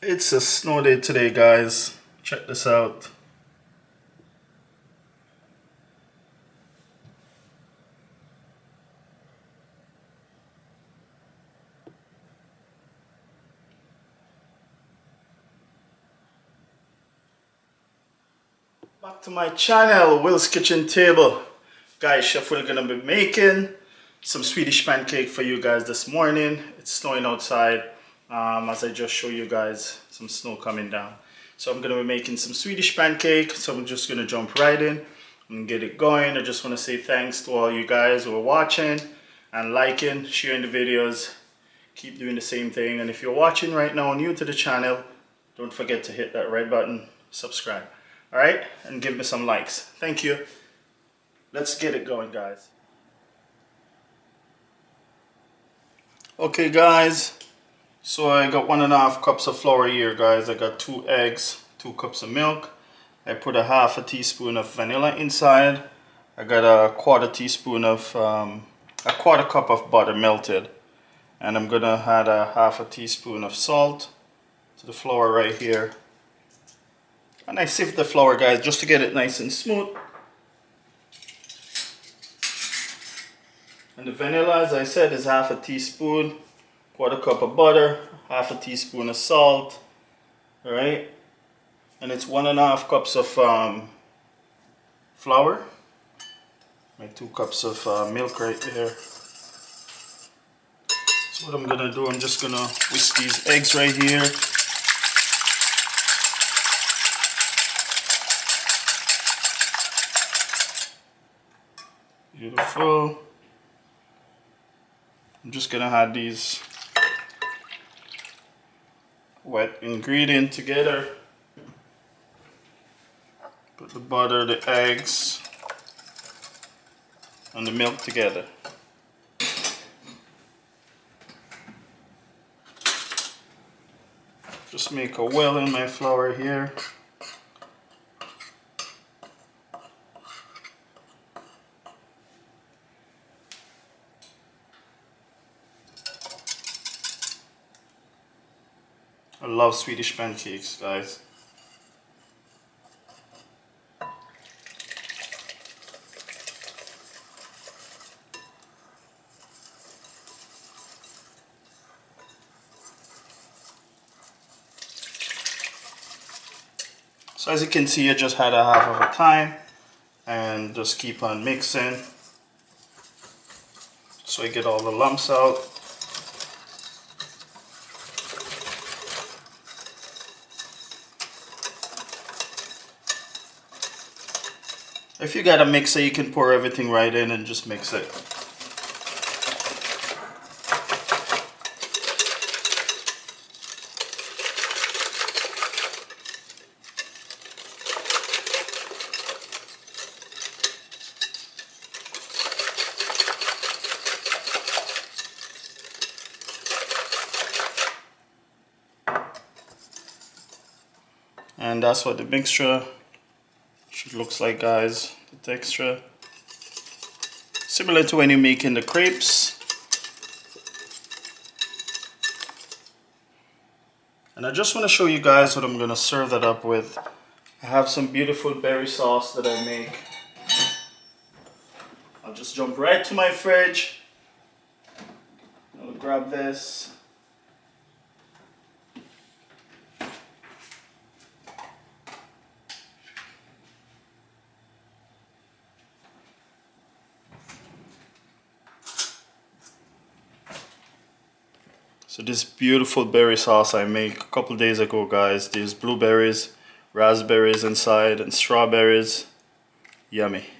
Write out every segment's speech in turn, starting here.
It's a snow day today, guys. Check this out. Back to my channel, Will's Kitchen Table. Guys, Chef Will gonna be making some Swedish pancake for you guys this morning. It's snowing outside. As I just show you guys some snow coming down. So I'm gonna be making some Swedish pancake. So I'm just gonna jump right in and get it going. I just wanna say thanks to all you guys who are watching and liking, sharing the videos. Keep doing the same thing. And if you're watching right now new to the channel, don't forget to hit that red button, subscribe. All right, and give me some likes. Thank you. Let's get it going, guys. Okay, guys. So I got 1.5 cups of flour here, guys. I got 2 eggs, 2 cups of milk. I put a 1/2 teaspoon of vanilla inside. I got a 1/4 teaspoon of, a 1/4 cup of butter melted. And I'm gonna add a 1/2 teaspoon of salt to the flour right here. And I sift the flour, guys, just to get it nice and smooth. And the vanilla, as I said, is 1/2 teaspoon. 1/4 cup of butter, 1/2 teaspoon of salt, all right, and it's 1.5 cups of flour. My 2 cups of milk right there. So what I'm gonna do, I'm just gonna whisk these eggs right here. Beautiful. I'm just gonna add these wet ingredient together. Put the butter, the eggs, and the milk together. Just make a well in my flour here. I love Swedish pancakes, guys. So as you can see, I just had a 1/2 of a time and just keep on mixing so I get all the lumps out. If you got a mixer, you can pour everything right in and just mix it. And that's what the mixture should looks like, guys. The texture similar to when you're making the crepes. And I just want to show you guys what I'm going to serve that up with. I have some beautiful berry sauce that I make. I'll just jump right to my fridge. I'll grab this. So this beautiful berry sauce I made a couple days ago, guys. There's blueberries, raspberries inside, and strawberries. Yummy.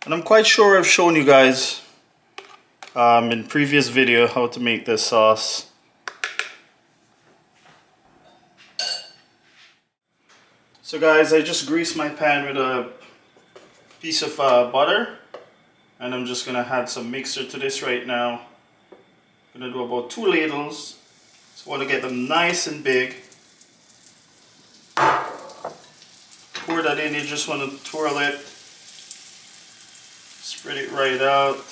And I'm quite sure I've shown you guys in previous video how to make this sauce. So guys, I just greased my pan with a piece of butter, and I'm just gonna add some mixer to this right now. I'm gonna do about 2 ladles. So I want to get them nice and big. Pour that in, you just want to twirl it. Spread it right out.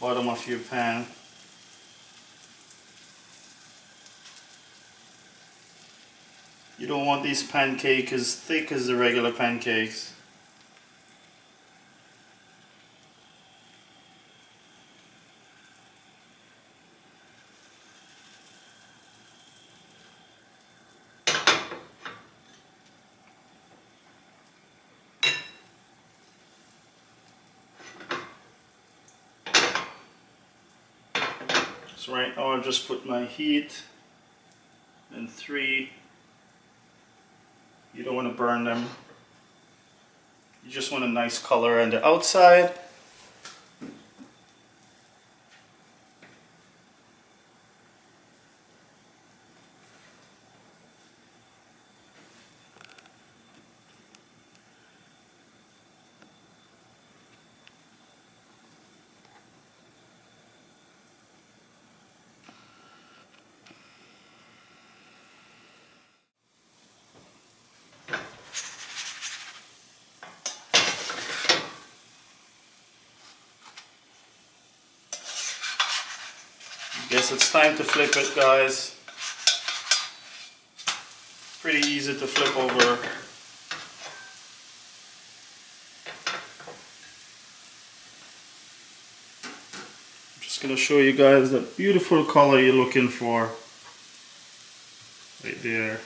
bottom of your pan. You don't want these pancakes as thick as the regular pancakes. So right now I'll just put my heat in 3. You don't want to burn them. You just want a nice color on the outside. Guess it's time to flip it, guys. Pretty easy to flip over. I'm just gonna show you guys the beautiful color you're looking for. Right there.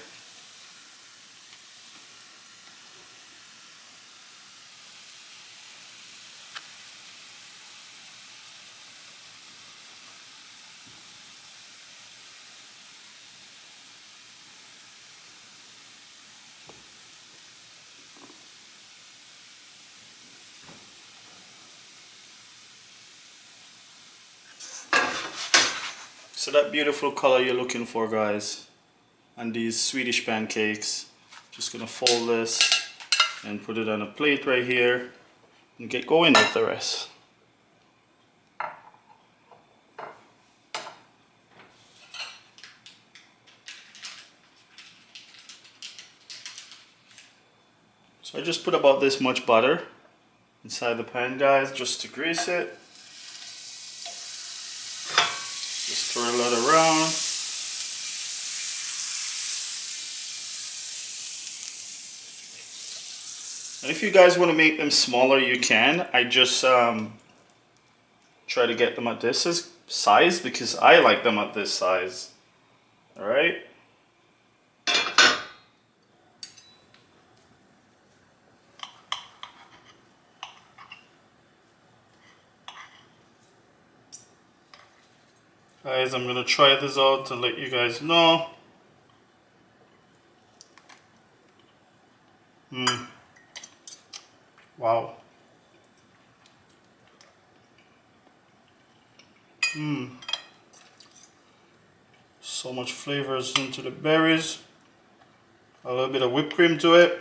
So that beautiful color you're looking for, guys, on these Swedish pancakes. Just gonna fold this and put it on a plate right here and get going with the rest. So I just put about this much butter inside the pan, guys, just to grease it. Just twirl it around. And if you guys want to make them smaller, you can. I just try to get them at this size because I like them at this size. Alright? Guys, I'm gonna try this out and let you guys know. Wow. So much flavors into the berries. A little bit of whipped cream to it.